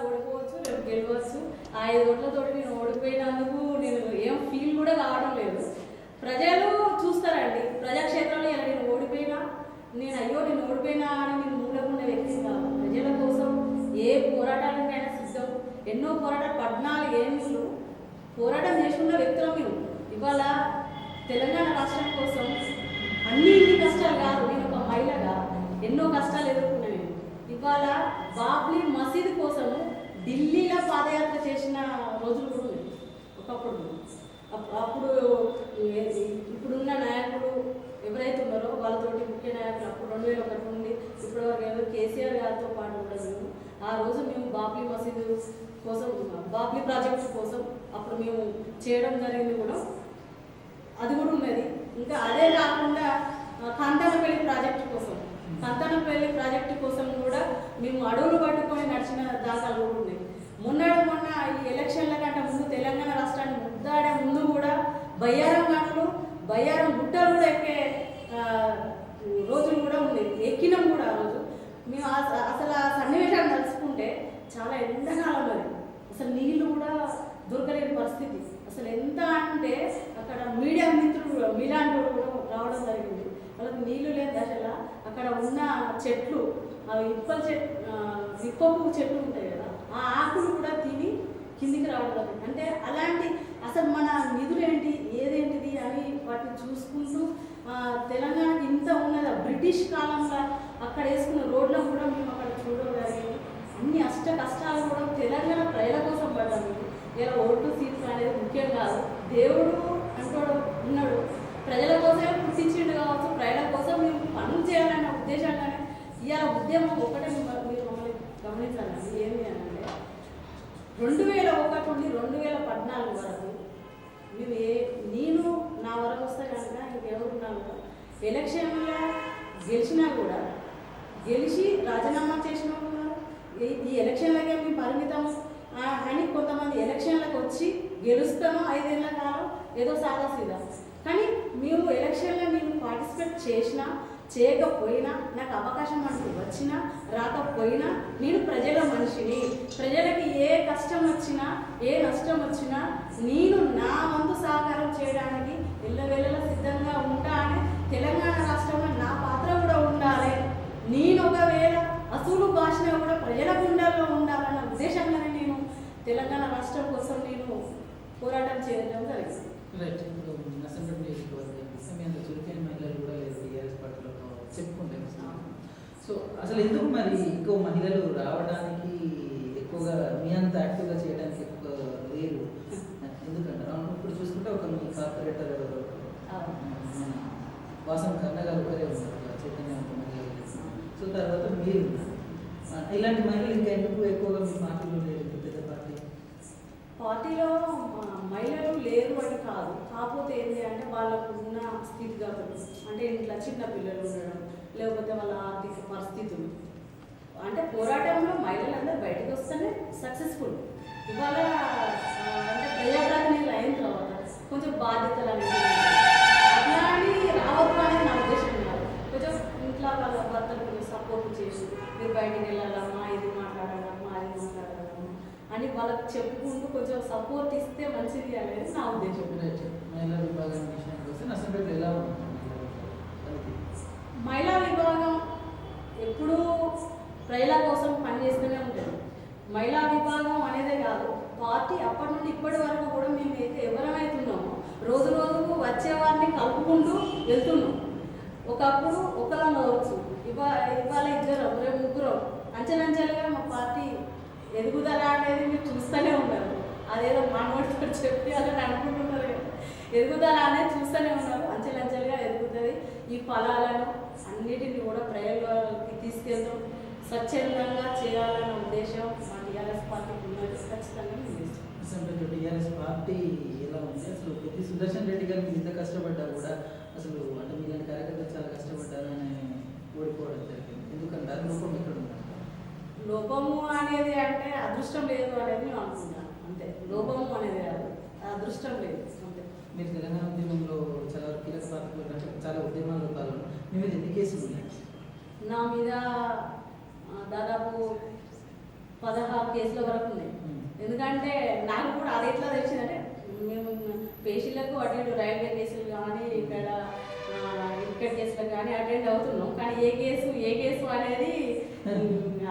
ఓడిపోవచ్చు, రేపు గెలవచ్చు. ఆ 5 ఓట్లతో నేను ఓడిపోయినందుకు నేను ఏం ఫీల్ కూడా కావడం లేదు. ప్రజలు చూస్తారండి. ప్రజాక్షేత్రంలో ఇలా నేను ఓడిపోయినా, నేను ఓడిపోయినా అని నేను మూలకున్న వ్యక్తి కాదు. ప్రజల కోసం ఏ పోరాటానికైనా సిద్ధం. ఎన్నో పోరాటాలు 14 ఏళ్ళు పోరాటం చేసుకున్న వ్యక్తులు మేము. ఇవాళ తెలంగాణ రాష్ట్రం కోసం అన్ని కష్టాలు కాదు, నేను ఒక మహిళగా ఎన్నో కష్టాలు ఎదుర్కొన్నాను. ఇవాళ బాబ్లీ మసీదు కోసము ఢిల్లీలో పాదయాత్ర చేసిన రోజులు కూడా ఉన్నాయి ఒకప్పుడు. అప్పుడు ఇప్పుడున్న నాయకులు ఎవరైతే ఉన్నారో వాళ్ళతోటి ముఖ్య నాయకులు అప్పుడు 2001 నుండి ఇప్పటివరకు ఏదో కేసీఆర్ గారితో పాటు ఉండదు. ఆ రోజు మేము బాబ్లీ మసీదు కోసం, బాబ్లీ ప్రాజెక్టు కోసం అప్పుడు మేము చేయడం జరిగింది కూడా, అది కూడా ఉన్నది. ఇంకా అదే కాకుండా కంతనపల్లి ప్రాజెక్టు కోసం కూడా మేము అడవులు పట్టుకొని నడిచిన దాఖలు కూడా ఉన్నాయి. మొన్న ఈ ఎలక్షన్ల కంటే ముందు తెలంగాణ రాష్ట్రాన్ని ముద్దాడే ముందు కూడా బయ్యారం గుట్టలు కూడా ఎక్కే రోజులు కూడా ఉన్నాయి. ఎక్కినాం కూడా ఆ రోజు. మేము అసలు ఆ సన్నివేశాన్ని తలుచుకుంటే చాలా ఎండాకాలం అది. అసలు నీళ్లు కూడా దొరకలేని పరిస్థితి. అసలు ఎంత అంటే అక్కడ మీడియా మిత్రులు మీలాంటి కూడా రావడం జరిగింది. వాళ్ళకి నీళ్లు లేని దశలో అక్కడ ఉన్న చెట్లు, ఇప్పపు చెట్లు ఉంటాయి కదా, ఆ ఆకులు కూడా తిని కిందికి రావడం. అంటే అలాంటి అసలు మన నిధులు ఏంటి, ఏదేంటిది అని వాటిని చూసుకుంటూ తెలంగాణకి ఇంత ఉన్నదా బ్రిటిష్ కాలంలో అక్కడ వేసుకున్న రోడ్లను కూడా మేము అక్కడ చూడడం జరిగింది. అన్ని కష్టాలు కూడా తెలంగాణ ప్రజల కోసం పడ్డాము. ఇలా ఓట్లు సీట్లు అనేది ముఖ్యం కాదు. దేవుడు అంటాడు ఉన్నాడు, ప్రజల కోసమే పుట్టించిండు కావచ్చు, ప్రజల కోసం మేము పనులు చేయాలన్న ఉద్దేశంగానే ఇవాళ ఉద్యమం ఒకటే మీరు మమ్మల్ని గమనించాలండి. ఏమి అంటే 2001 నుండి 2014 వరకు మేము నేను నా వరకు వస్తే కనుక ఇంకెవరున్నా కూడా ఎలక్షన్లో గెలిచినా కూడా గెలిచి రాజీనామా చేసిన ఉన్నారు. ఈ ఎలక్షన్లకే మేము పరిమితం అని కొంతమంది ఎలక్షన్లకు వచ్చి గెలుస్తాను 5 ఏళ్ల కాలం ఏదో సాదా సీదా. కానీ మేము ఎలక్షన్లో నేను పార్టిసిపేట్ చేసినా చేయకపోయినా, నాకు అవకాశం అంటూ వచ్చినా రాకపోయినా, నేను ప్రజల మనిషిని. ప్రజలకి ఏ కష్టం వచ్చినా ఏ నష్టం వచ్చినా నేను నా వంతు సహకారం చేయడానికి ఎల్లవేళలా సిద్ధంగా ఉంటా అని తెలంగాణ రాష్ట్రంలో నా పాత్ర కూడా ఉండాలి. నేను ఒకవేళ అసలు భాష కూడా ప్రజల గుండెల్లో ఉండాలన్న ఉద్దేశంగానే నేను తెలంగాణ రాష్ట్రం కోసం నేను పోరాటం చేయడం జరిగింది. చురుకైన మహిళలు కూడా లేదు టీఆర్ఎస్ పార్టీలో చెప్పుకుంటే. సో అసలు ఎందుకు మరి ఎక్కువ మహిళలు రావడానికి, ఎక్కువగా మీ అంత యాక్టివ్గా చేయడానికి ఎక్కువ లేరు ఎందుకంటారు? ఇప్పుడు చూసుకుంటే ఒక మీ కార్పొరేటర్ వాసన్ కన్న గారు ఒకరే ఉన్నారు, చైతన్యవంత మహిళలు. సో తర్వాత మీరు ఇలాంటి మహిళలు ఇంకా ఎందుకు ఎక్కువగా మీ పార్టీలో లేరు? పెద్ద పార్టీలో మహిళలు లేరు అని కాదు, కాకపోతే ఏంటి అంటే వాళ్ళకు ఉన్న స్థితిగతులు, అంటే ఇంట్లో చిన్న పిల్లలు ఉండడం, లేకపోతే వాళ్ళ ఆర్థిక పరిస్థితులు. అంటే పోరాటంలో మహిళలందరూ బయటకు వస్తేనే సక్సెస్ఫుల్. ఇవాళ అంటే ప్రజాప్రతినిధులు అయిన తర్వాత కొంచెం బాధ్యతలు అనేది అట్లా అని రావద్దు అనేది నా ఉద్దేశం కాదు. కొంచెం ఇంట్లో వాళ్ళ భర్తలు కొంచెం సపోర్ట్ చేసి మీరు బయటికి వెళ్ళాలమ్మా, ఇది మాట్లాడాలమ్మా, అది మాట్లాడాలమ్మా అని వాళ్ళకి చెప్పుకుంటూ కొంచెం సపోర్ట్ ఇస్తే మంచిది అనేది నా ఉద్దేశం. మహిళా విభాగం విషయానికి వస్తే నర్సంపేటలో ఎలా ఉంటుంది? మహిళా విభాగం ఎప్పుడూ ప్రజల కోసం పనిచేస్తూనే ఉంటుంది. మహిళా విభాగం అనేదే కాదు, పార్టీ అప్పటి నుండి ఇప్పటి వరకు కూడా మేమైతే ఎవరమైతున్నామో రోజు రోజుకు వచ్చేవారిని కలుపుకుంటూ వెళ్తున్నాం. ఒకప్పుడు ఒకళ్ళం కావచ్చు, ఇవాళ 2 రేపు 3 అంచెలంచెలుగా మా పార్టీ ఎదుగుదల అనేది మీరు చూస్తూనే ఉన్నారు. అదేదో మానవుడితో చెప్పి అలా అనుకుంటున్నారు. ఎదుగుదల అనేది చూస్తూనే ఉన్నారు. అంచెలంచెలుగా ఎదుగుతుంది. ఈ ఫలాలను అన్నిటిని కూడా ప్రజలకి తీసుకెళ్తాం, స్వచ్ఛందంగా చేయాలన్న ఉద్దేశం మా టీఆర్ఎస్ పార్టీకి ఉన్నది. ఖచ్చితంగా అసలు టీఆర్ఎస్ పార్టీ ఎలా ఉంది? అసలు కొద్ది సుదర్శన్ రెడ్డి గారు ఇంత కష్టపడ్డా కూడా అసలు అంటే మీలాంటి కార్యకర్తలు చాలా కష్టపడ్డారని ఓడిపోవడం జరిగింది. ఎందుకంటే లోపం ఎక్కడ ఉంది? లోపము అనేది అంటే అదృష్టం లేదు అనేది నేను అనుకుంటాను. అంతే, లోపము అనేది కాదు, అదృష్టం లేదు అంతే. మీరు తెలంగాణ ఉద్యమంలో చాలా కీలక పాత్ర, చాలా ఉద్యమాల్లో పాల్గొన్నారు. మీ మీద ఎన్ని కేసులు ఉన్నాయి? నా మీద దాదాపు 16 కేసుల వరకు ఉన్నాయి. ఎందుకంటే నాకు కూడా అది ఎట్లా తెలిసిందంటే మేము పేషీలకు అటు ఇటు రైల్వే కేసులు కానీ ఇక్కడ కేసులకు కానీ అటెండ్ అవుతున్నాం. కానీ ఏ కేసు అనేది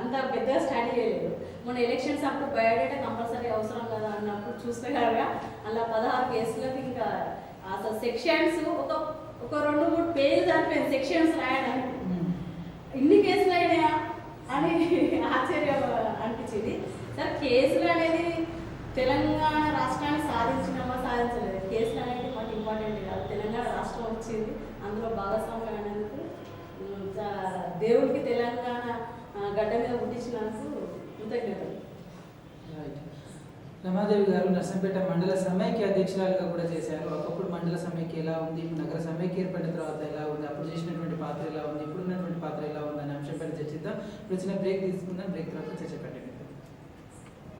అంత పెద్దగా స్టడీ చేయలేదు. మొన్న ఎలక్షన్స్ అప్పుడు బయోడేటా కంపల్సరీ అవసరం కదా అన్నప్పుడు చూస్తే కనుక అలా 16 కేసులకు ఇంకా అసలు సెక్షన్స్ ఒక 2-3 పేజీలు సరిపోయింది సెక్షన్స్ రాయడానికి. ఇన్ని కేసులు అయినాయా అని ఆశ్చర్యం అనిపించింది. సార్ కేసులు అనేది తెలంగాణ రాష్ట్రాన్ని సాధించినామా సాధించలేదు, కేసులు అనేది మాకు ఇంపార్టెంట్ కాదు. తెలంగాణ రాష్ట్రం వచ్చింది, అందులో భాగస్వామ్యం అయినందుకు దేవుడికి తెలంగాణ గడ్డ మీద పుట్టించినందుకు కృతజ్ఞతలు. రమాదేవి గారు నర్సంపేట మండల సమైక్య అధ్యక్షురాలుగా కూడా చేశారు. ఒకప్పుడు మండల సమైక్య ఎలా ఉంది, నగర సమైక్య ఏర్పడిన తర్వాత ఎలా ఉంది, అప్పుడు చేసినటువంటి పాత్ర ఎలా ఉంది, ఇప్పుడు ఉన్నటువంటి పాత్ర ఎలా ఉంది అనే అంశంపై చర్చిద్దాం. ఇప్పుడు చిన్న బ్రేక్ తీసుకుందాం. బ్రేక్ తర్వాత చర్చ పెట్టండి.